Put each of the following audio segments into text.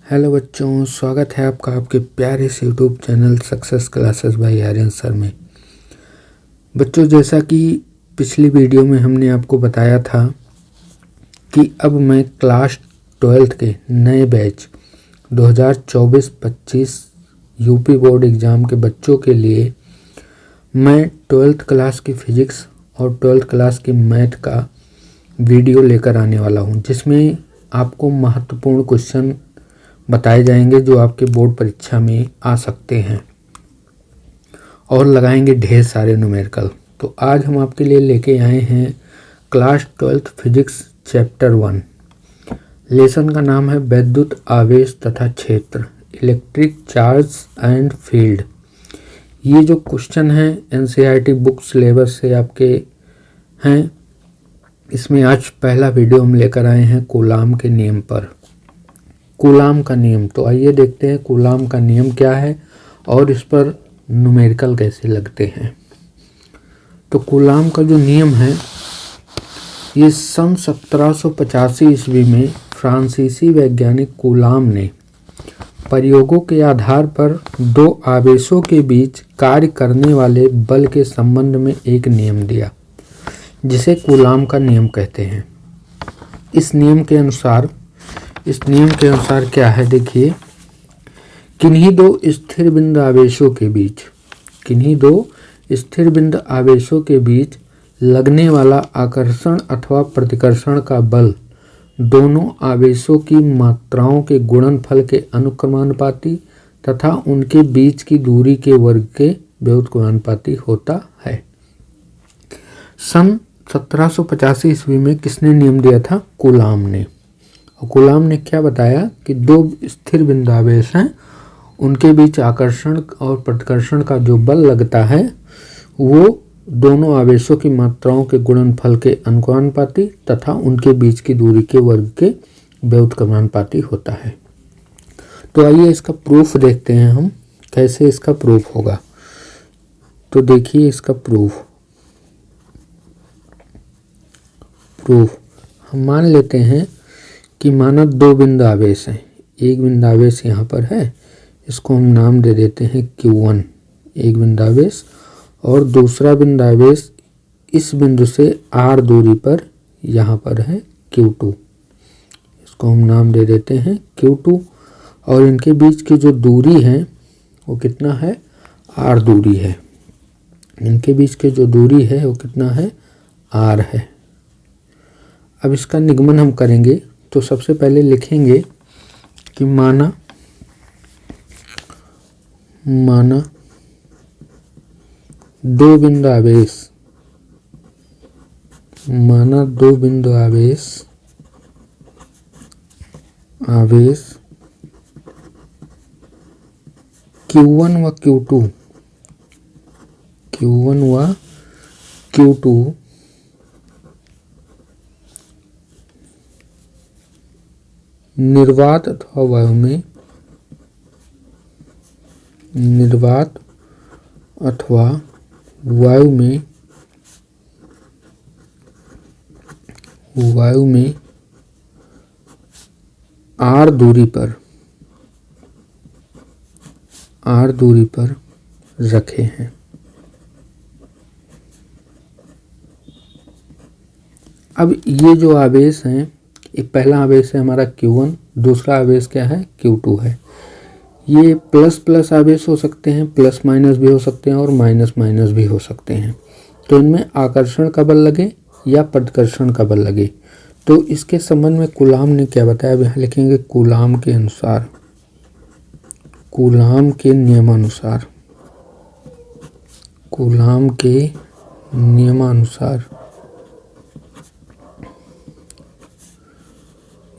Hello बच्चों, स्वागत है आपका आपके प्यारे से YouTube channel success classes by Aryan sir में। बच्चों, जैसा कि पिछली वीडियो में हमने आपको बताया था कि अब मैं क्लास 12th के नए बैच 2024-25 यूपी बोर्ड एग्ज़ाम के बच्चों के लिए मैं 12th क्लास की फ़िज़िक्स और 12th क्लास की मैथ का वीडियो लेकर आने वाला हूं, जिसमें आपको महत्वपूर्ण क्वेश्चन बताए जाएंगे जो आपके बोर्ड परीक्षा में आ सकते हैं और लगाएंगे ढेर सारे न्यूमेरिकल। तो आज हम आपके लिए लेके आए हैं class 12th physics chapter 1। Lesson का नाम है वैद्युत आवेश तथा क्षेत्र, इलेक्ट्रिक चार्ज एंड फील्ड। ये जो क्वेश्चन है एनसीईआरटी बुक सिलेबस से आपके हैं। इसमें आज पहला वीडियो हम लेकर आए हैं कूलाम के नियम पर। कूलाम का नियम, तो आइए देखते हैं कूलाम का नियम क्या है और इस पर न्यूमेरिकल कैसे लगते हैं। तो कूलाम का जो नियम है ये सन 1785 ईस्वी में फ्रांसीसी वैज्ञानिक कूलाम ने प्रयोगों के आधार पर दो आवेशों के बीच कार्य करने वाले बल के संबंध में एक नियम दिया, जिसे कूलाम का नियम कहते हैं। इस नियम के अनुसार क्या है, देखिए, किन्हीं दो स्थिर बिंदु आवेशों के बीच लगने वाला आकर्षण अथवा प्रतिकर्षण का बल दोनों आवेशों की मात्राओं के गुणनफल के अनुक्रमानुपाती तथा उनके बीच की दूरी के वर्ग के व्युत्क्रमानुपाती होता है। सन 1785 ईस्वी में किसने नियम दिया था? कूलाम ने। और कूलाम ने क्या बताया कि दो स्थिर बिंदु आवेश हैं, उनके बीच आकर्षण और प्रतिकर्षण का जो बल लगता है वो दोनों आवेशों की मात्राओं के गुणनफल के अनुक्रमानुपाती तथा उनके बीच की दूरी के वर्ग के व्युत्क्रमानुपाती होता है। तो आइए इसका प्रूफ देखते हैं हम, कैसे इसका प्रूफ होगा। तो देखिए इसका प्रूफ हम मान लेते हैं कि माना दो बिंदु आवेश हैं। एक बिंदु आवेश यहाँ पर है, इसको हम नाम दे देते हैं Q1 एक बिंदु आवेश, और दूसरा बिंदु आवेश इस बिंदु से r दूरी पर यहाँ पर है Q2, इसको हम नाम दे देते हैं Q2। और इनके बीच की जो दूरी है वो कितना है? r दूरी है। इनके बीच की जो दूरी है वो कितना है? r है। अब इसका निगमन हम करेंगे तो सबसे पहले लिखेंगे कि माना दो बिंदु आवेश Q1 व Q2 निर्वात अथवा वायु में r दूरी पर रखे हैं। अब ये जो आवेश हैं, एक पहला आवेश है हमारा Q1, दूसरा आवेश क्या है? Q2 है। ये प्लस प्लस आवेश हो सकते हैं, प्लस माइनस भी हो सकते हैं और माइनस माइनस भी हो सकते हैं। तो इनमें आकर्षण का बल लगे या प्रतिकर्षण का बल लगे। तो इसके संबंध में कूलाम ने क्या बताया, अब यहाँ लिखेंगे कूलाम के नियमानुसार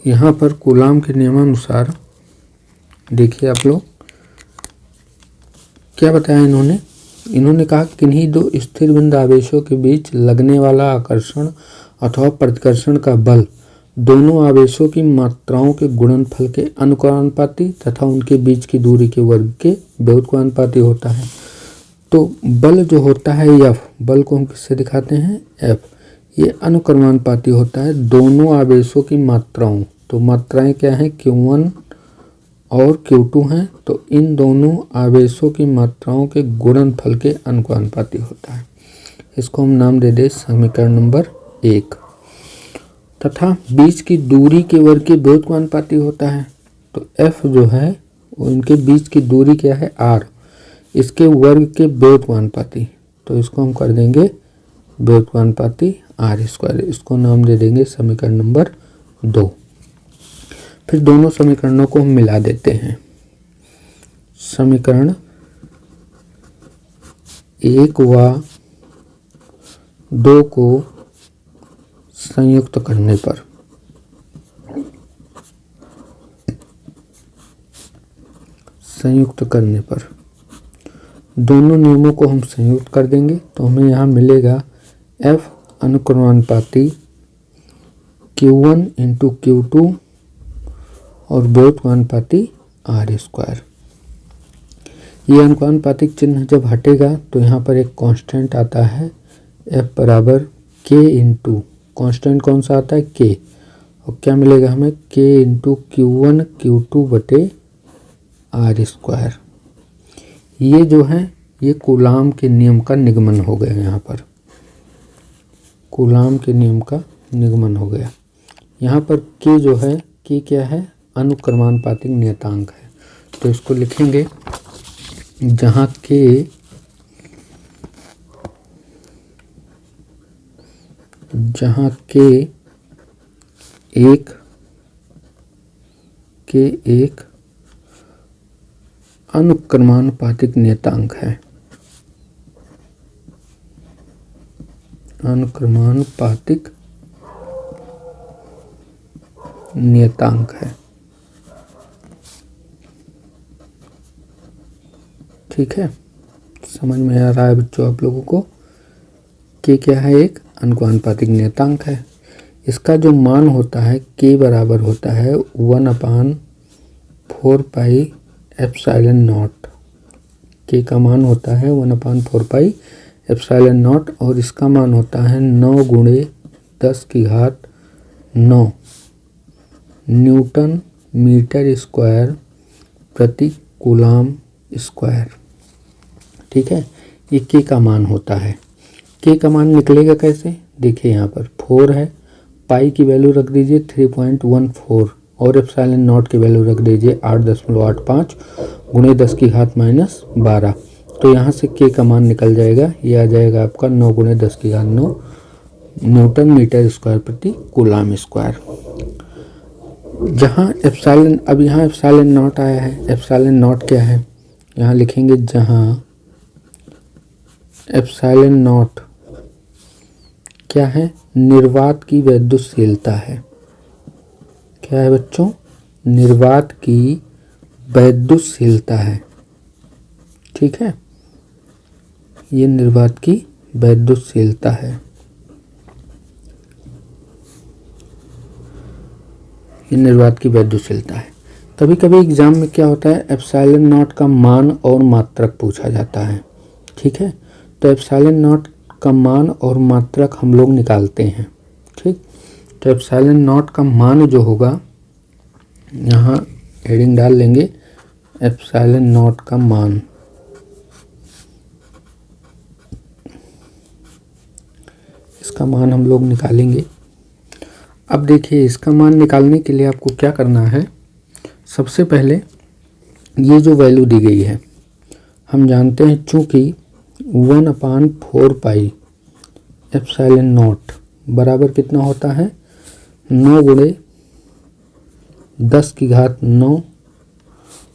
यहाँ पर कूलाम के नियमानुसार देखिए आप लोग क्या बताया इन्होंने कहा किन्हीं दो स्थिर बिंदु आवेशों के बीच लगने वाला आकर्षण अथवा प्रतिकर्षण का बल दोनों आवेशों की मात्राओं के गुणनफल के अनुक्रमानुपाती तथा उनके बीच की दूरी के वर्ग के व्युत्क्रमानुपाती होता है। तो बल जो होता है F, बल को हम किससे दिखाते हैं? F। ये अनुक्रमानुपाती होता है दोनों आवेशों की मात्राओं। तो मात्राएं क्या हैं? Q1 और Q2 हैं, तो इन दोनों आवेशों की मात्राओं के गुणनफल के अनुपाती होता है। इसको हम नाम दे दें समीकरण नंबर 1। तथा बीच की दूरी के वर्ग के व्युत्क्रमानुपाती होता है। तो F जो है उनके बीच की दूरी क्या है, R, इसके वर्ग के व्युत्क्रमानुपाती, तो इसको हम कर देंगे व्युत्क्रमानुपाती R²। इसको नाम दे देंगे समीकरण नंबर 2। फिर दोनों समीकरणों को हम मिला देते हैं। समीकरण 1 व 2 को संयुक्त करने पर दोनों नियमों को हम संयुक्त कर देंगे, तो हमें यहाँ मिलेगा F अनुक्रमानुपाती Q1 इंटू Q2 और व्युत्क्रमानुपाती R²। ये अनुपातिक चिन्ह जब हटेगा तो यहाँ पर एक कांस्टेंट आता है F बराबर K इंटू, कांस्टेंट कौन सा आता है, K, और क्या मिलेगा हमें, K इंटू Q1 Q2 बटे R²। ये जो है ये कूलाम के नियम का निगमन हो गया। यहाँ पर कूलाम के नियम का निगमन हो गया। यहाँ पर K जो है, K क्या है, अनुक्रमानुपातिक नियतांक है। तो इसको लिखेंगे जहाँ K एक अनुक्रमानुपातिक नियतांक है, अनुक्रमानुपातिक नियतांक है। ठीक है, समझ में आ रहा है बच्चों आप लोगों को कि क्या है, एक अनुक्रमानुपातिक नियतांक है। इसका जो मान होता है K बराबर होता है 1/4 पाई एप्सिलॉन नॉट। K का मान होता है 1/4 पाई एप्सिलॉन नॉट और इसका मान होता है 9 गुणे 10 की घात 9 न्यूटन मीटर स्क्वायर प्रति कूलाम स्क्वायर। ठीक है, ये K का मान होता है। K का मान निकलेगा कैसे, देखिए यहाँ पर 4 है, पाई की वैल्यू रख दीजिए 3.14 और एप्सिलॉन नॉट की वैल्यू रख दीजिए 8.85 गुणे 10 की घात -12। तो यहाँ से K का मान निकल जाएगा, ये आ जाएगा आपका 9 गुणे 10 की घात 9 न्यूटन मीटर स्क्वायर प्रति कूलाम स्क्वायर। जहाँ एप्सिलॉन, अब यहाँ एप्सिलॉन नॉट आया है, एप्सिलॉन नॉट क्या है, यहाँ लिखेंगे जहाँ एप्सिलॉन नॉट क्या है, निर्वात की वैद्युतशीलता है। क्या है बच्चों, निर्वात की वैद्युतशीलता है। ठीक है, ये निर्वात की वैद्युतशीलता है, ये निर्वात की वैद्युतशीलता है। कभी कभी एग्जाम में क्या होता है, एप्सिलॉन नॉट का मान और मात्रक पूछा जाता है। ठीक है, तो एप्सिलॉन नॉट का मान और मात्रक हम लोग निकालते हैं। ठीक, तो एप्सिलॉन नॉट का मान जो होगा, यहाँ हेडिंग डाल लेंगे एप्सिलॉन नॉट का मान। इसका मान हम लोग निकालेंगे। अब देखिए, इसका मान निकालने के लिए आपको क्या करना है, सबसे पहले ये जो वैल्यू दी गई है हम जानते हैं, चूँकि 1/4 पाई एप्सिलॉन नॉट बराबर कितना होता है, 9 गुणे 10 की घात 9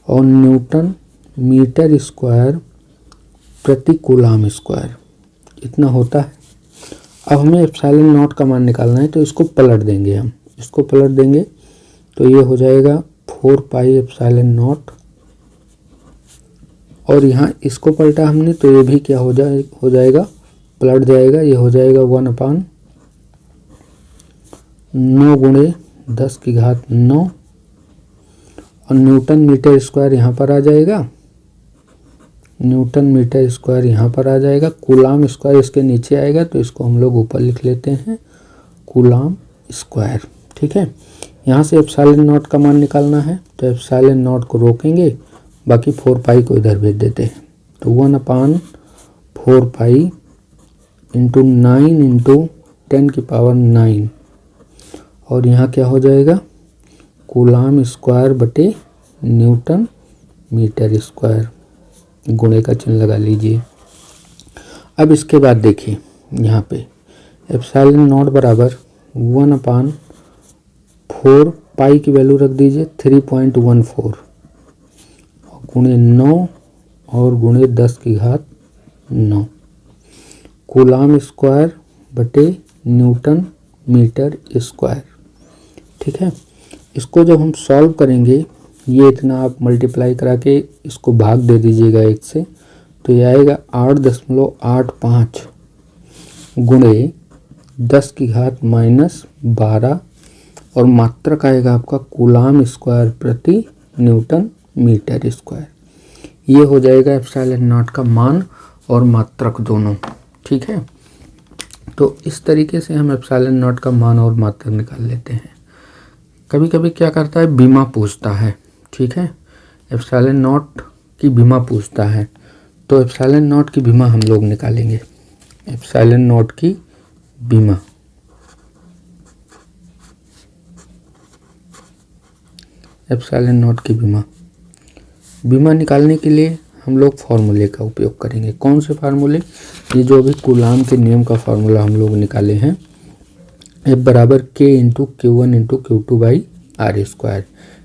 और न्यूटन मीटर स्क्वायर प्रति कूलाम स्क्वायर, इतना होता है। अब हमें एप्सिलॉन नॉट का मान निकालना है, तो इसको पलट देंगे, हम इसको पलट देंगे तो ये हो जाएगा 4 पाई एप्सिलॉन नॉट, और यहाँ इसको पलटा हमने तो ये भी क्या हो जाएगा, पलट जाएगा, ये हो जाएगा 1/9 गुणे 10 की घात 9 और न्यूटन मीटर स्क्वायर यहाँ पर आ जाएगा, न्यूटन मीटर स्क्वायर यहाँ पर आ जाएगा, कूलाम स्क्वायर इसके नीचे आएगा, तो इसको हम लोग ऊपर लिख लेते हैं कूलाम स्क्वायर। ठीक है, यहाँ से एप्सिलॉन नॉट का मान निकालना है, तो एप्सिलॉन नॉट को रोकेंगे, बाकी 4 पाई को इधर भेज देते हैं। तो 1/4 पाई इंटू 9 इंटू 10 की पावर 9, और यहाँ क्या हो जाएगा, कूलाम स्क्वायर बटे न्यूटन मीटर स्क्वायर, गुणे का चिन्ह लगा लीजिए। अब इसके बाद देखिए यहाँ पे एप्सिलॉन नॉट बराबर 1/4 पाई की वैल्यू रख दीजिए 3.14, गुणे 9 और गुणे 10 की घात 9, कूलाम स्क्वायर बटे न्यूटन मीटर स्क्वायर। ठीक है, इसको जब हम सॉल्व करेंगे, ये इतना आप मल्टीप्लाई करा के इसको भाग दे दीजिएगा 1 से, तो ये आएगा 8.85 गुणे 10 की घात -12, और मात्रक आएगा आपका कूलाम स्क्वायर प्रति न्यूटन मीटर स्क्वायर। ये हो जाएगा एप्सिलॉन नॉट का मान और मात्रक दोनों। ठीक है, तो इस तरीके से हम एप्सिलॉन नॉट का मान और मात्रक निकाल लेते हैं। कभी कभी क्या करता है, बीमा पूछता है। ठीक है, एप्सिलॉन नॉट की बीमा पूछता है, तो एप्सिलॉन नॉट की बीमा हम लोग निकालेंगे। एप्सिलॉन नॉट की बीमा, एप्सिलॉन नॉट की बीमा निकालने के लिए हम लोग फार्मूले का उपयोग करेंगे। कौन से फार्मूले? ये जो अभी कूलाम के नियम का फार्मूला हम लोग निकाले हैं, F बराबर K into Q1 into Q2 by R square.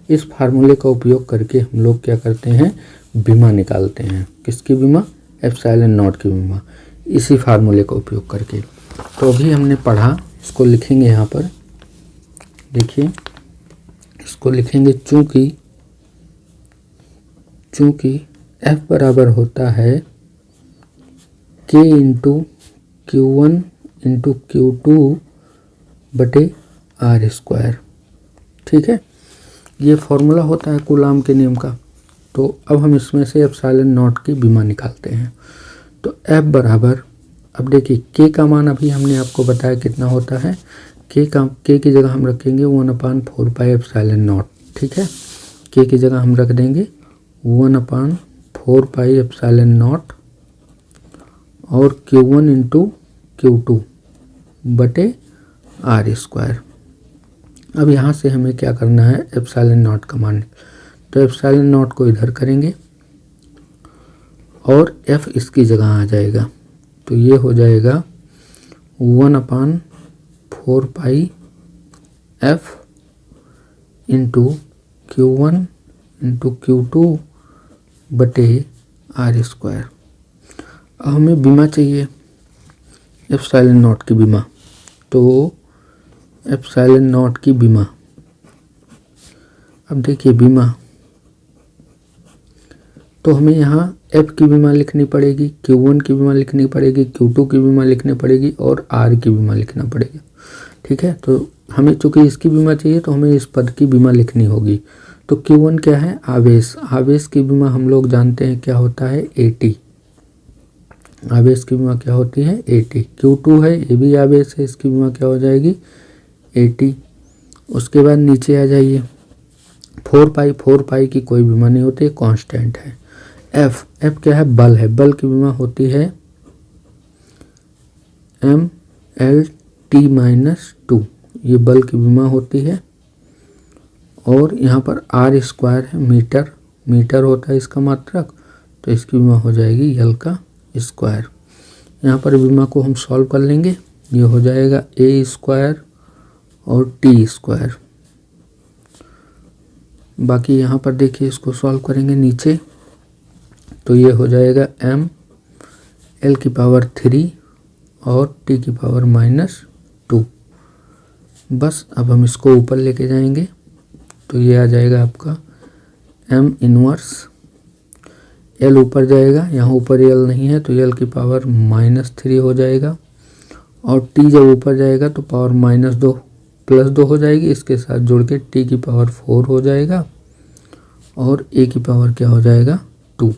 इस फार्मूले का उपयोग करके हम लोग क्या करते हैं, बीमा निकालते हैं। किसकी बीमा? एप्सिलॉन नॉट की बीमा, इसी फार्मूले का उपयोग करके। तो अभी हमने पढ़ा, इसको लिखेंगे यहाँ पर। देखिए, इसको लिखेंगे चूँकि F बराबर होता है K into Q1 into Q2 बटे आर स्क्वायर। ठीक है, ये फॉर्मूला होता है कूलाम के नियम का। तो अब हम इसमें से एप्सिलॉन नॉट की बीमा निकालते हैं। तो F बराबर, अब देखिए K का मान अभी हमने आपको बताया कितना होता है। K की जगह हम रखेंगे 1/4 पाई एप्सिलॉन नॉट। ठीक है, K की जगह हम रख देंगे 1/4 पाई एप्सिलॉन नॉट और Q1 इंटू Q2 बटे आर स्क्वायर। अब यहाँ से हमें क्या करना है, एप्सिलॉन नॉट का मान। तो एप्सिलॉन नॉट को इधर करेंगे और F इसकी जगह आ जाएगा। तो ये हो जाएगा 1/4 पाई F into Q1 into Q2 बटे आर स्क्वायर। अब हमें बीमा चाहिए, एप्सिलॉन नॉट की बीमा। तो एप्सिलॉन नॉट की बीमा, अब देखिए बीमा, तो हमें यहाँ F की बीमा लिखनी पड़ेगी, Q1 की बीमा लिखनी पड़ेगी, Q2 की बीमा लिखनी पड़ेगी और R की बीमा लिखना पड़ेगा। ठीक है, तो हमें चूँकि इसकी बीमा चाहिए तो हमें इस पद की बीमा लिखनी होगी। तो Q1 क्या है, आवेश। आवेश की बीमा हम लोग जानते हैं क्या होता है, AT। आवेश की बीमा क्या होती है, AT। Q2 है, ये भी आवेश है, इसकी बीमा क्या हो जाएगी, AT। उसके बाद नीचे आ जाइए, 4 पाई की कोई बीमा नहीं होती, कांस्टेंट है। F क्या है, बल है। बल की बीमा होती है mLT-2, ये बल की बीमा होती है। और यहाँ पर आर स्क्वायर है, मीटर होता है इसका मात्रक, तो इसकी बीमा हो जाएगी L का स्क्वायर। यहाँ पर बीमा को हम सॉल्व कर लेंगे, ये हो जाएगा A स्क्वायर और T स्क्वायर। बाकी यहाँ पर देखिए, इसको सॉल्व करेंगे नीचे, तो ये हो जाएगा m L की पावर 3 और T की पावर -2। बस अब हम इसको ऊपर लेके जाएंगे, तो ये आ जाएगा आपका m इनवर्स। L ऊपर जाएगा, यहाँ ऊपर L नहीं है तो L की पावर -3 हो जाएगा, और T जब ऊपर जाएगा तो पावर -2 +2 हो जाएगी, इसके साथ जोड़ के T की पावर 4 हो जाएगा और A की पावर क्या हो जाएगा, 2।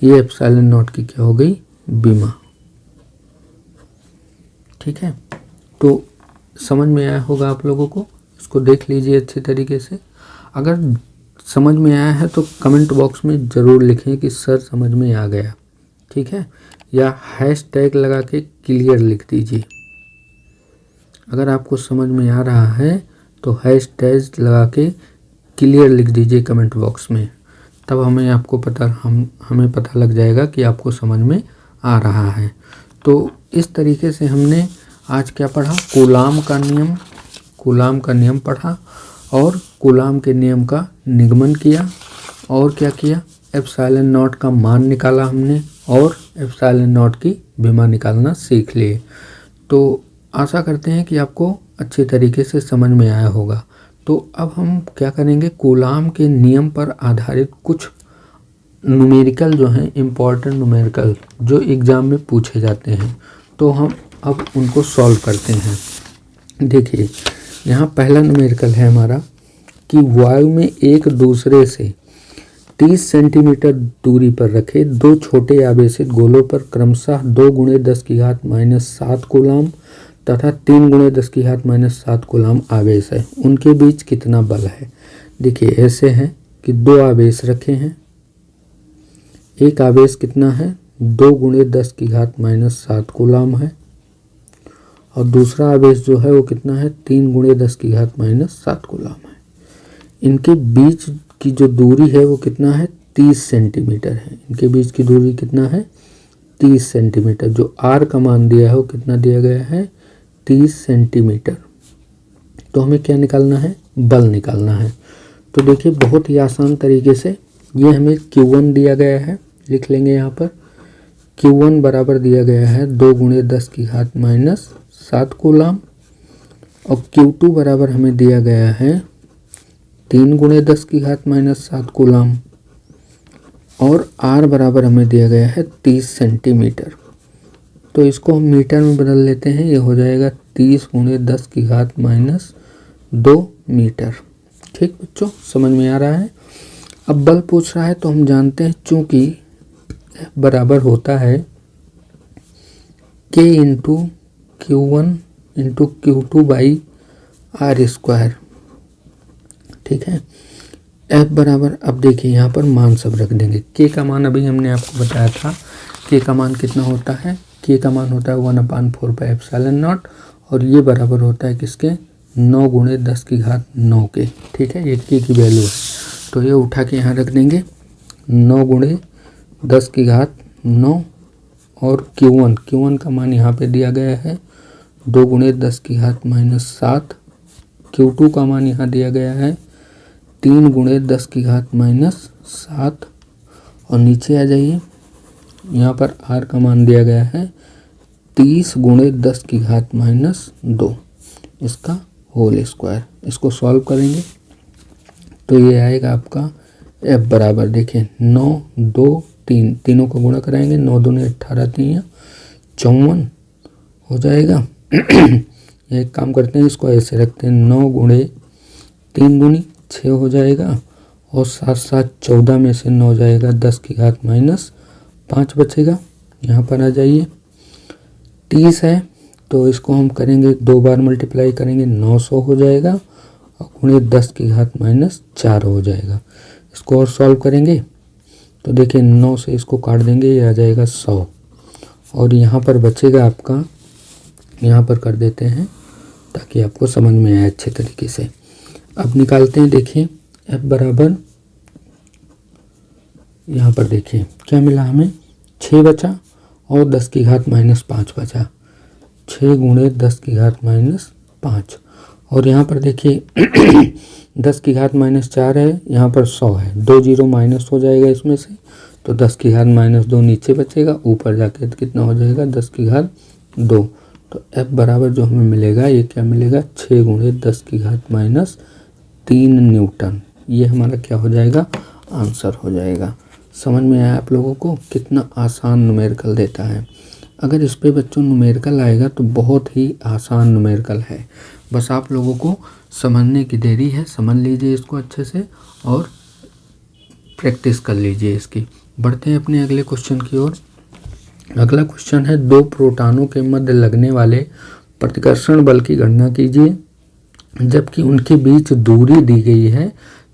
ये एप्सिलॉन नॉट की क्या हो गई, बीमा। ठीक है, तो समझ में आया होगा आप लोगों को। इसको देख लीजिए अच्छी तरीके से। अगर समझ में आया है तो कमेंट बॉक्स में ज़रूर लिखें कि सर समझ में आ गया, ठीक है, या हैशटैग लगा के क्लियर लिख दीजिए। अगर आपको समझ में आ रहा है तो हैशटैग लगा के क्लियर लिख दीजिए कमेंट बॉक्स में, तब हमें पता लग जाएगा कि आपको समझ में आ रहा है। तो इस तरीके से हमने आज क्या पढ़ा, कूलाम का नियम पढ़ा और कूलाम के नियम का निगमन किया, और क्या किया, एप्सिलॉन नॉट का मान निकाला हमने और एप्सिलॉन नॉट की विमा निकालना सीख लिए। तो आशा करते हैं कि आपको अच्छे तरीके से समझ में आया होगा। तो अब हम क्या करेंगे, कूलाम के नियम पर आधारित कुछ न्यूमेरिकल जो हैं, इम्पॉर्टेंट न्यूमेरिकल जो एग्ज़ाम में पूछे जाते हैं, तो हम अब उनको सॉल्व करते हैं। देखिए यहाँ पहला न्यूमेरिकल है हमारा कि वायु में एक दूसरे से 30 सेंटीमीटर दूरी पर रखे दो छोटे आवेशित गोलों पर क्रमशः 2 × 10⁻⁷ कूलाम तथा 3 × 10⁻⁷ कूलाम आवेश है, उनके बीच कितना बल है। देखिए ऐसे है कि दो आवेश रखे हैं, एक आवेश कितना है 2 × 10⁻⁷ कूलाम है और दूसरा आवेश जो है वो कितना है 3 × 10⁻⁷ कूलाम है। इनके बीच की जो दूरी है वो कितना है 30 सेंटीमीटर है। इनके बीच की दूरी कितना है 30 सेंटीमीटर। जो आर का मान दिया है वो कितना दिया गया है 30 सेंटीमीटर। तो हमें क्या निकालना है, बल निकालना है। तो देखिए बहुत ही आसान तरीके से ये हमें Q1 दिया गया है, लिख लेंगे यहाँ पर Q1 बराबर दिया गया है 2 × 10⁻⁷ कूलाम और Q2 बराबर हमें दिया गया है 3 × 10⁻⁷ कूलाम और R बराबर हमें दिया गया है 30 सेंटीमीटर। तो इसको हम मीटर में बदल लेते हैं, ये हो जाएगा 30 × 10⁻² मीटर। ठीक बच्चों, समझ में आ रहा है। अब बल पूछ रहा है तो हम जानते हैं चूंकि बराबर होता है K × Q1 × Q2/r²। ठीक है, F बराबर, अब देखिए यहाँ पर मान सब रख देंगे। K का मान अभी हमने आपको बताया था, K का मान कितना होता है, K का मान होता है 1/4πε0 और ये बराबर होता है किसके 9 × 10⁹ के। ठीक है, ये K की वैल्यू है तो ये उठा के यहाँ रख देंगे 9 × 10⁹ और Q1 का मान यहाँ पे दिया गया है 2 × 10⁻⁷। Q2 का मान यहाँ दिया गया है 3 × 10⁻⁷ और नीचे आ जाइए, यहाँ पर R का मान दिया गया है 30 × 10⁻², इसका होल स्क्वायर। इसको सॉल्व करेंगे तो ये आएगा आपका F बराबर, देखिए 9, 2, 3, तीनों को गुणा कराएंगे, 9 दूनी 18, 3 54 हो जाएगा। एक काम करते हैं, इसको ऐसे रखते हैं 9 × 3 दूनी 6 हो जाएगा और 7 7 14 में से 9 जाएगा 10⁻5 बचेगा। यहाँ पर आ जाइए 30 है तो इसको हम करेंगे 2 बार मल्टीप्लाई करेंगे 900 हो जाएगा और गुणे 10⁻⁴ हो जाएगा। इसको और सॉल्व करेंगे तो देखिए 9 से इसको काट देंगे, ये आ जाएगा 100 और यहाँ पर बचेगा आपका, यहाँ पर कर देते हैं ताकि आपको समझ में आए अच्छे तरीके से। अब निकालते हैं, देखिए F बराबर, यहाँ पर देखिए क्या मिला हमें 6 बचा और 10⁻5 बचा, 6 × 10⁻5 और यहाँ पर देखिए 10⁻4 है, यहाँ पर 100 है, 2 0 माइनस हो जाएगा इसमें से तो 10⁻2 नीचे बचेगा, ऊपर जाके कितना हो जाएगा 10⁻2। तो F बराबर जो हमें मिलेगा ये क्या मिलेगा 6 × 10⁻3 न्यूटन। ये हमारा क्या हो जाएगा, आंसर हो जाएगा। समझ में आया आप लोगों को कितना आसान न्यूमेरिकल देता है। अगर इस पे बच्चों न्यूमेरिकल आएगा तो बहुत ही आसान न्यूमेरिकल है, बस आप लोगों को समझने की देरी है। समझ लीजिए इसको अच्छे से और प्रैक्टिस कर लीजिए इसकी। बढ़ते हैं अपने अगले क्वेश्चन की ओर। अगला क्वेश्चन है, 2 प्रोटॉनों के मध्य लगने वाले प्रतिकर्षण बल की गणना कीजिए। जबकि उनके बीच दूरी दी गई है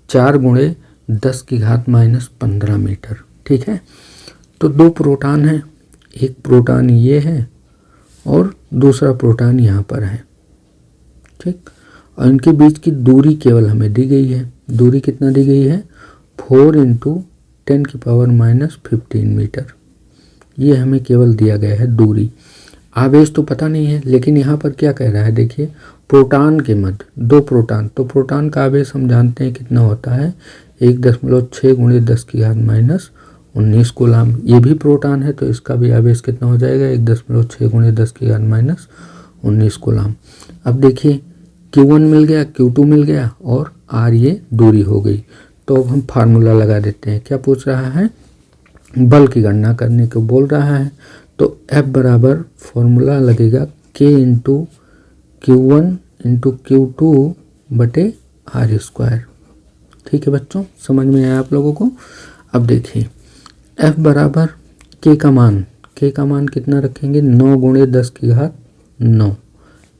4 गुणे 10 की घात माइनस 15 मीटर। ठीक है, तो 2 प्रोटॉन हैं, एक प्रोटॉन ये है और दूसरा प्रोटॉन यहाँ पर है। ठीक, और इनके बीच की दूरी केवल हमें दी गई है। दूरी कितना दी गई है? 4 × 10⁻⁻15 मीटर। ये हमें केवल दिया गया है दूरी। आवेश तो पता नहीं है, लेकिन यहाँ पर क्या कह रहा है, देखिए प्रोटॉन के मध्य 2 प्रोटॉन, तो प्रोटॉन का आवेश हम जानते हैं कितना होता है 1.6 × 10 की घात माइनस 19 कूलाम। ये भी प्रोटॉन है तो इसका भी आवेश कितना हो जाएगा 1.6 × 10 की घात माइनस 19 कूलाम। अब देखिए Q1 मिल गया, Q2 मिल गया और R ये दूरी हो गई। तो अब हम फार्मूला लगा देते हैं। क्या पूछ रहा है? बल की गणना करने को बोल रहा है। तो F बराबर फॉर्मूला लगेगा K × Q1 × Q2 बटे R²। ठीक है बच्चों, समझ में आया आप लोगों को? अब देखिए F बराबर K का मान कितना रखेंगे 9 × 10 की घात 9।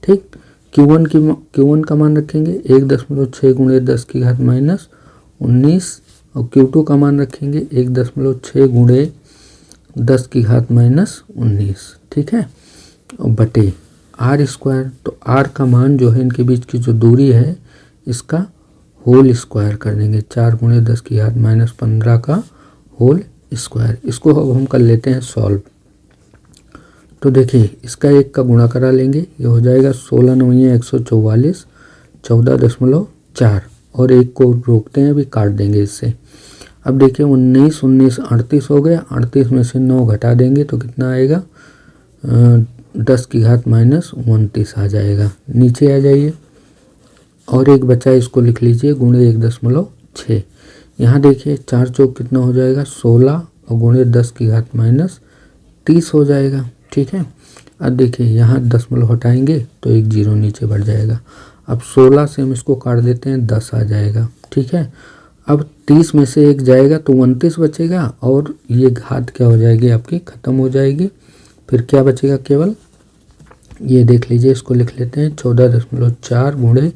ठीक, Q1 का मान रखेंगे 1.6 × 10 की घात माइनस 19 और Q2 का मान रखेंगे 1.6 × 10 की घात माइनस 19। ठीक है, और बटे R²। तो R का मान जो है इनके बीच की जो दूरी है इसका होल स्क्वायर कर देंगे, 4 × 10 की घात माइनस 15 का होल स्क्वायर। इसको अब हम कर लेते हैं सॉल्व। तो देखिए इसका 1 का गुणा करा लेंगे, ये हो जाएगा 16 × 9 = 144 14.4 और 1 को रोकते हैं, अभी काट देंगे इससे। अब देखिए 19 19 38 हो गया, 38 में से 9 घटा देंगे तो कितना आएगा 10 की घात माइनस 29 आ जाएगा। नीचे आ जाइए और एक बचा, इसको लिख लीजिए गुणे 1.6। यहाँ देखिए 4 चौक कितना हो जाएगा 16 और गुणे 10 की घात माइनस 30 हो जाएगा। ठीक है, अब देखिए यहाँ दशमलव हटाएंगे तो 1 0 नीचे बढ़ जाएगा। अब 16 से हम इसको काट देते हैं, 10 आ जाएगा। ठीक है, अब 30 में से 1 जाएगा तो 29 बचेगा और ये घात क्या हो जाएगी आपकी ख़त्म हो जाएगी। फिर क्या बचेगा केवल, ये देख लीजिए, इसको लिख लेते हैं 14.4 गुणे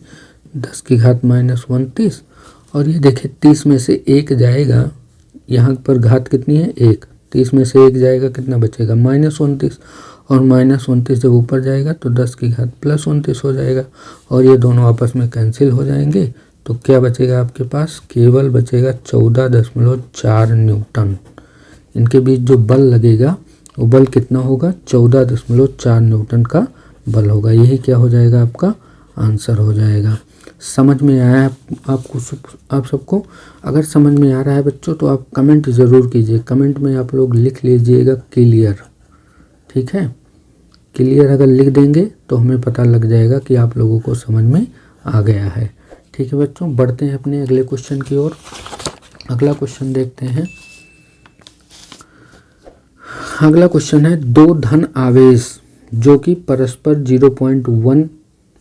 10 की घात माइनस 29 और ये देखिए 30 में से 1 जाएगा, यहाँ पर घात कितनी है 1, 30 में से 1 जाएगा कितना बचेगा -29 और -29 जब ऊपर जाएगा तो 10 की घात +29 हो जाएगा और ये दोनों आपस में कैंसिल हो जाएंगे। तो क्या बचेगा आपके पास, केवल बचेगा 14.4 न्यूटन। इनके बीच जो बल लगेगा वो बल कितना होगा 14.4 न्यूटन का बल होगा। यही क्या हो जाएगा आपका आंसर हो जाएगा। समझ में आया आपको आप सबको? अगर समझ में आ रहा है बच्चों तो आप कमेंट ज़रूर कीजिए। कमेंट में आप लोग लिख लीजिएगा क्लियर। ठीक है, क्लियर अगर लिख देंगे तो हमें पता लग जाएगा कि आप लोगों को समझ में आ गया है। ठीक है बच्चों, बढ़ते हैं अपने अगले क्वेश्चन की ओर। अगला क्वेश्चन देखते हैं। अगला क्वेश्चन है 2 धन आवेश जो कि परस्पर 0.1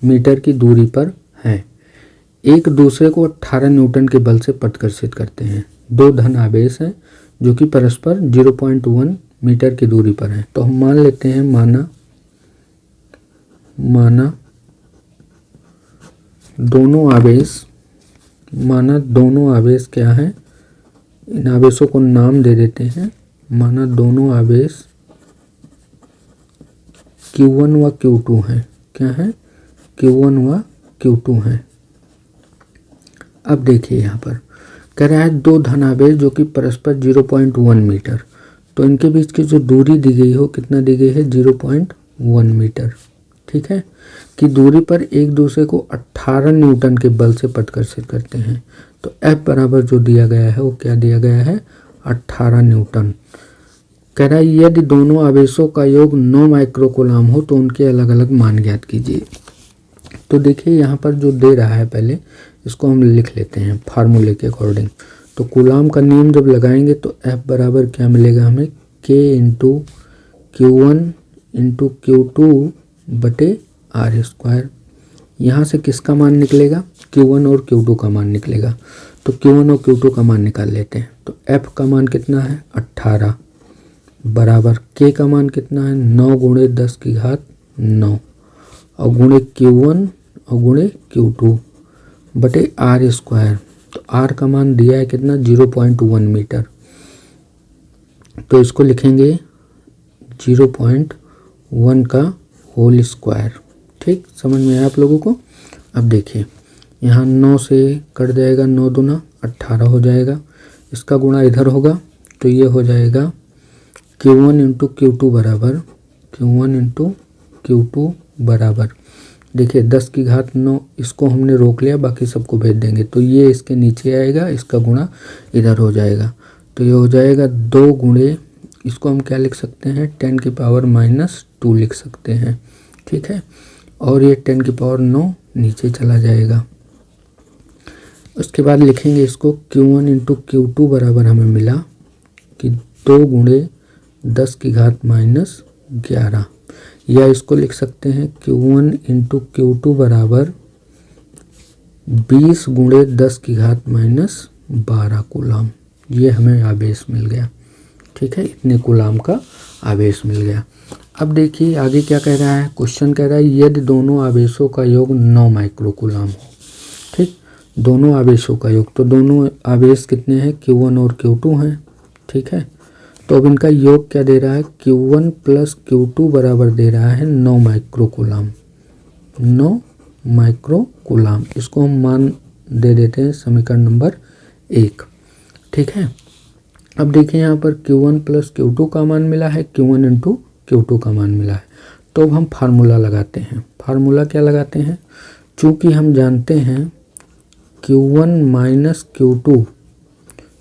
मीटर की दूरी पर हैं, एक दूसरे को 18 न्यूटन के बल से प्रतिकर्षित करते हैं। 2 धन आवेश हैं जो कि परस्पर 0.1 मीटर की दूरी पर हैं। तो हम मान लेते हैं माना दोनों आवेश क्या हैं, इन आवेशों को नाम दे देते हैं। माना दोनों आवेश Q1 व Q2 हैं। क्या है, Q1 व Q2 हैं। अब देखिए यहाँ पर कह रहा है 2 धन आवेश जो कि परस्पर 0.1 मीटर, तो इनके बीच की जो दूरी दी गई हो कितना दी गई है 0.1 मीटर। ठीक है, कि दूरी पर एक दूसरे को 18 न्यूटन के बल से प्रतिकर्षित करते हैं। तो F बराबर जो दिया गया है वो क्या दिया गया है 18 न्यूटन। कह रहा है यदि दोनों आवेशों का योग 9 माइक्रोकूलाम हो तो उनके अलग अलग मान ज्ञात कीजिए। तो देखिए यहाँ पर जो दे रहा है पहले इसको हम लिख लेते हैं फार्मूले के अकॉर्डिंग। तो कूलाम का नियम जब लगाएंगे तो F बराबर क्या मिलेगा हमें K × Q1 × Q2 बटे R²। यहाँ से किसका मान निकलेगा, Q1 और Q2 का मान निकलेगा। तो Q1 और Q2 का मान निकाल लेते हैं। तो F का मान कितना है 18 बराबर K का मान कितना है 9 × 10 की घात 9 और गुणे Q1 और गुणे Q2 बटे R स्क्वायर। तो R का मान दिया है कितना 0.1 मीटर, तो इसको लिखेंगे 0.1 का होल स्क्वायर। ठीक, समझ में आया आप लोगों को। अब देखिए यहाँ 9 से कट जाएगा, 9 दूना 18 हो जाएगा, इसका गुणा इधर होगा तो ये हो जाएगा Q1 इंटू Q2 बराबर Q2 बराबर, देखिए 10 की घात 9, इसको हमने रोक लिया, बाकी सबको भेज देंगे तो ये इसके नीचे आएगा, इसका गुणा इधर हो जाएगा, तो ये हो जाएगा 2 गुणे, इसको हम क्या लिख सकते हैं 10 की पावर -2 लिख सकते हैं। ठीक है, और ये 10 की पावर 9 नीचे चला जाएगा। उसके बाद लिखेंगे इसको Q1 इंटू Q2 बराबर हमें मिला कि 2 गुणे 10 की घात -11, या इसको लिख सकते हैं Q1 इंटू Q2 बराबर 20 गुणे 10 की घात -12 कूलाम। ये हमें आवेश मिल गया। ठीक है, इतने कूलाम का आवेश मिल गया। अब देखिए आगे क्या कह रहा है, क्वेश्चन कह रहा है यदि दोनों आवेशों का योग 9 माइक्रो कूलाम हो। ठीक, दोनों आवेशों का योग, तो दोनों आवेश कितने हैं Q1 और Q2 हैं। ठीक है, तो अब इनका योग क्या दे रहा है Q1 प्लस Q2 बराबर दे रहा है 9 माइक्रो कूलाम, 9 माइक्रो कूलाम। इसको हम मान दे देते हैं समीकरण नंबर 1। ठीक है, अब देखिए यहाँ पर Q1 प्लस Q2 का मान मिला है, Q1 इंटू Q2 का मान मिला है, तो अब हम फार्मूला लगाते हैं। फार्मूला क्या लगाते हैं, चूँकि हम जानते हैं Q1 माइनस Q2,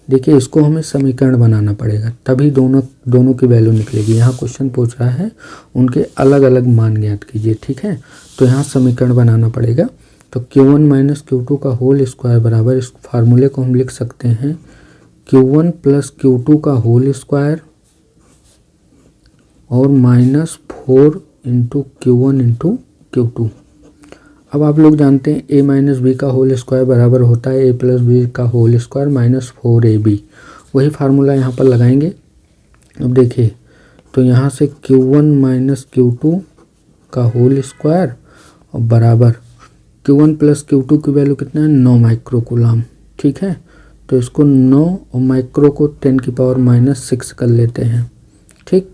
देखिए इसको हमें समीकरण बनाना पड़ेगा, तभी दोनों की वैल्यू निकलेगी। यहाँ क्वेश्चन पूछ रहा है उनके अलग अलग मान ज्ञात कीजिए। ठीक है, तो यहाँ समीकरण बनाना पड़ेगा, तो Q1 माइनस Q2 का होल स्क्वायर बराबर, इस फार्मूले को हम लिख सकते हैं Q1 प्लस Q2 का होल स्क्वायर और -4 इंटू Q1 इंटू Q2। अब आप लोग जानते हैं a माइनस बी का होल स्क्वायर बराबर होता है a प्लस बी का होल स्क्वायर -4ab, वही फार्मूला यहाँ पर लगाएंगे। अब देखिए तो यहाँ से Q1 माइनस Q2 का होल स्क्वायर और बराबर Q1 प्लस Q2 की वैल्यू कितना है 9 माइक्रो कूलाम। ठीक है, तो इसको 9 और माइक्रो को 10 की पावर -6 कर लेते हैं। ठीक,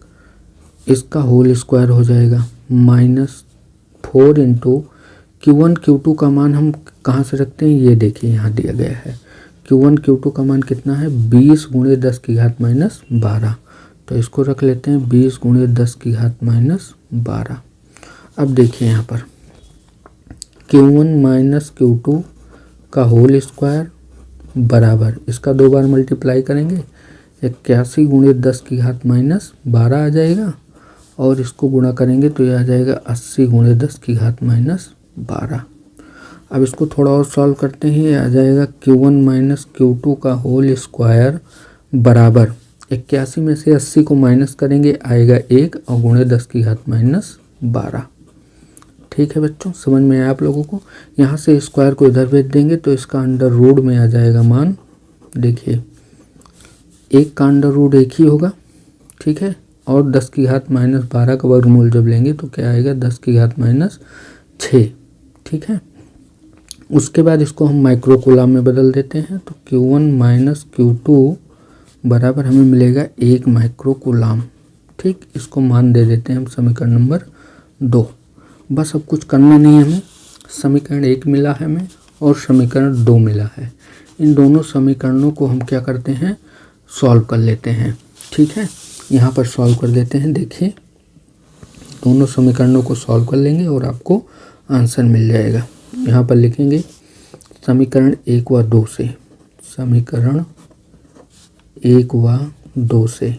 इसका होल स्क्वायर हो जाएगा -4 इंटू Q1 Q2 का मान हम कहाँ से रखते हैं, ये देखिए यहाँ दिया गया है। Q1 Q2 का मान कितना है 20 गुणे 10 की घात -12, तो इसको रख लेते हैं 20 गुणे 10 की घात -12। अब देखिए यहाँ पर Q1 माइनस Q2 का होल स्क्वायर बराबर, इसका 2 बार मल्टीप्लाई करेंगे 81 गुणे 10 की घात -12 आ जाएगा, और इसको गुणा करेंगे तो यह आ जाएगा 80 गुणे 10 की घात -12। अब इसको थोड़ा और सॉल्व करते हैं, आ जाएगा Q1 माइनस Q2 का होल स्क्वायर बराबर 81 में से 80 को माइनस करेंगे आएगा 1 और गुणे 10 की घात -12। ठीक है बच्चों, समझ में आया आप लोगों को। यहाँ से स्क्वायर को इधर भेज देंगे तो इसका अंडर रूट में आ जाएगा मान, देखिए 1 का अंडर रूट 1 ही होगा। ठीक है, और 10 की घात -12 का वर्गमूल जब लेंगे तो क्या आएगा 10 की घात -6। ठीक है, उसके बाद इसको हम माइक्रो कूलाम में बदल देते हैं, तो Q1 माइनस Q2 बराबर हमें मिलेगा 1 माइक्रो कूलाम। ठीक, इसको मान दे देते हैं हम समीकरण नंबर 2। बस अब कुछ करना नहीं है हमें, समीकरण 1 मिला है हमें और समीकरण 2 मिला है, इन दोनों समीकरणों को हम क्या करते हैं सॉल्व कर लेते हैं। ठीक है, यहाँ पर सॉल्व कर देते हैं, देखिए दोनों समीकरणों को सॉल्व कर लेंगे और आपको आंसर मिल जाएगा। यहाँ पर लिखेंगे समीकरण 1 व 2 से, समीकरण 1 व 2 से।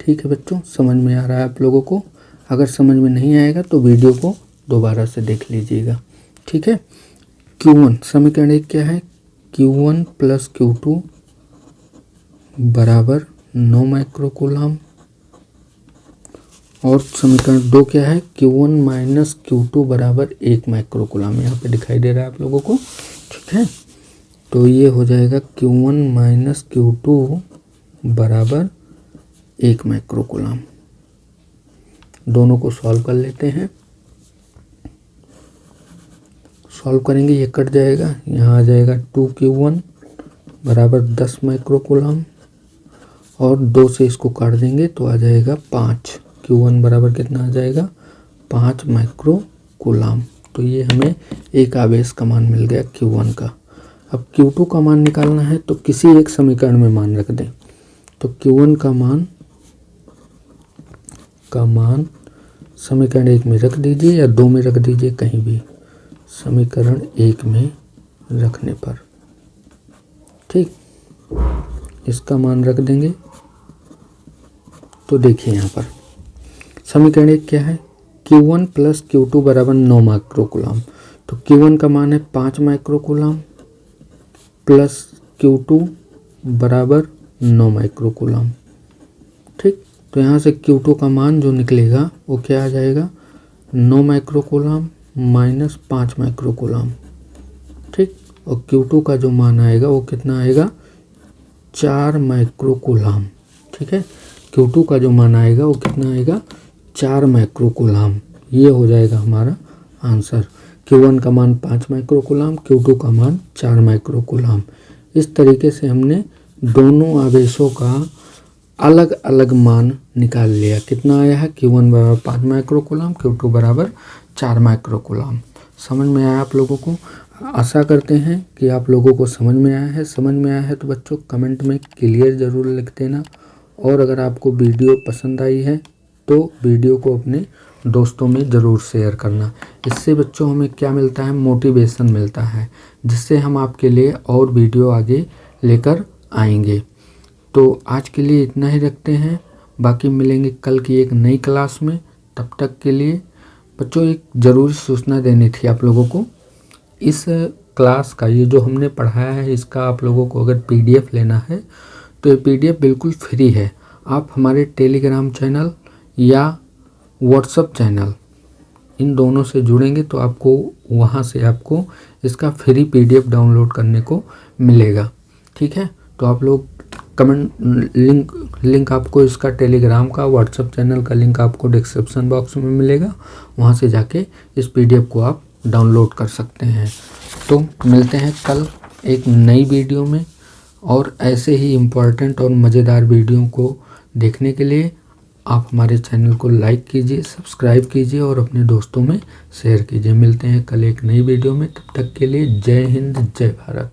ठीक है बच्चों, समझ में आ रहा है आप लोगों को। अगर समझ में नहीं आएगा तो वीडियो को दोबारा से देख लीजिएगा। ठीक है, Q1 समीकरण 1 क्या है, Q1 प्लस Q2 बराबर 9 माइक्रो कूलाम, और समीकरण 2 क्या है Q1 माइनस Q2 बराबर 1 माइक्रो कूलाम, यहाँ पे दिखाई दे रहा है आप लोगों को। ठीक है, तो ये हो जाएगा Q1 माइनस Q2 बराबर 1 माइक्रो कूलाम। दोनों को सॉल्व कर लेते हैं। सॉल्व करेंगे, ये कट जाएगा, यहाँ आ जाएगा 2Q1 बराबर 10 माइक्रोकूलम और 2 से इसको काट देंगे तो आ जाएगा 5। Q1 बराबर कितना आ जाएगा 5 माइक्रोकूलम। तो ये हमें एक आवेश का मान मिल गया Q1 का। अब Q2 का मान निकालना है तो किसी एक समीकरण में मान रख दें। तो Q1 का मान समीकरण 1 में रख दीजिए या 2 में रख दीजिए, कहीं भी समीकरण 1 में रखने पर, ठीक, इसका मान रख देंगे। तो देखिए यहाँ पर समीकरण 1 क्या है, Q1 प्लस Q2 बराबर 9 माइक्रोकूलम। तो Q1 का मान है 5 माइक्रोकूलम प्लस Q2 बराबर 9 माइक्रोकूलम, ठीक। तो यहाँ से Q2 का मान जो निकलेगा वो क्या आ जाएगा 9 माइक्रोकूलम माइनस 5 माइक्रोकूलम, ठीक। और Q2 का जो मान आएगा वो कितना आएगा 4 माइक्रोकूलम, ठीक है। Q2 का जो मान आएगा वो कितना आएगा 4 माइक्रोकूलम। ये हो जाएगा हमारा आंसर। Q1 का मान 5 माइक्रोकूलम, Q2 का मान 4 माइक्रोकूलम। इस तरीके से हमने दोनों आवेशों का अलग अलग मान निकाल लिया। कितना आया है Q1 बराबर 5 माइक्रोकूलम, Q2 बराबर 4 माइक्रोकूलम। समझ में आया आप लोगों को? आशा करते हैं कि आप लोगों को समझ में आया है। समझ में आया है तो बच्चों कमेंट में क्लियर ज़रूर लिख देना। और अगर आपको वीडियो पसंद आई है तो वीडियो को अपने दोस्तों में ज़रूर शेयर करना। इससे बच्चों हमें क्या मिलता है, मोटिवेशन मिलता है, जिससे हम आपके लिए और वीडियो आगे लेकर आएंगे। तो आज के लिए इतना ही रखते हैं, बाकी मिलेंगे कल की एक नई क्लास में। तब तक के लिए बच्चों एक ज़रूरी सूचना देनी थी आप लोगों को। इस क्लास का ये जो हमने पढ़ाया है इसका आप लोगों को अगर PDF लेना है तो ये PDF बिल्कुल फ्री है। आप हमारे टेलीग्राम चैनल या व्हाट्सएप चैनल इन दोनों से जुड़ेंगे तो आपको वहाँ से आपको इसका फ्री PDF डाउनलोड करने को मिलेगा, ठीक है। तो आप लोग कमेंट लिंक आपको इसका टेलीग्राम का, व्हाट्सएप चैनल का लिंक आपको डिस्क्रिप्शन बॉक्स में मिलेगा। वहाँ से जाके इस PDF को आप डाउनलोड कर सकते हैं। तो मिलते हैं कल एक नई वीडियो में, और ऐसे ही इम्पोर्टेंट और मज़ेदार वीडियो को देखने के लिए आप हमारे चैनल को लाइक कीजिए, सब्सक्राइब कीजिए और अपने दोस्तों में शेयर कीजिए। मिलते हैं कल एक नई वीडियो में, तब तक के लिए जय हिंद, जय भारत।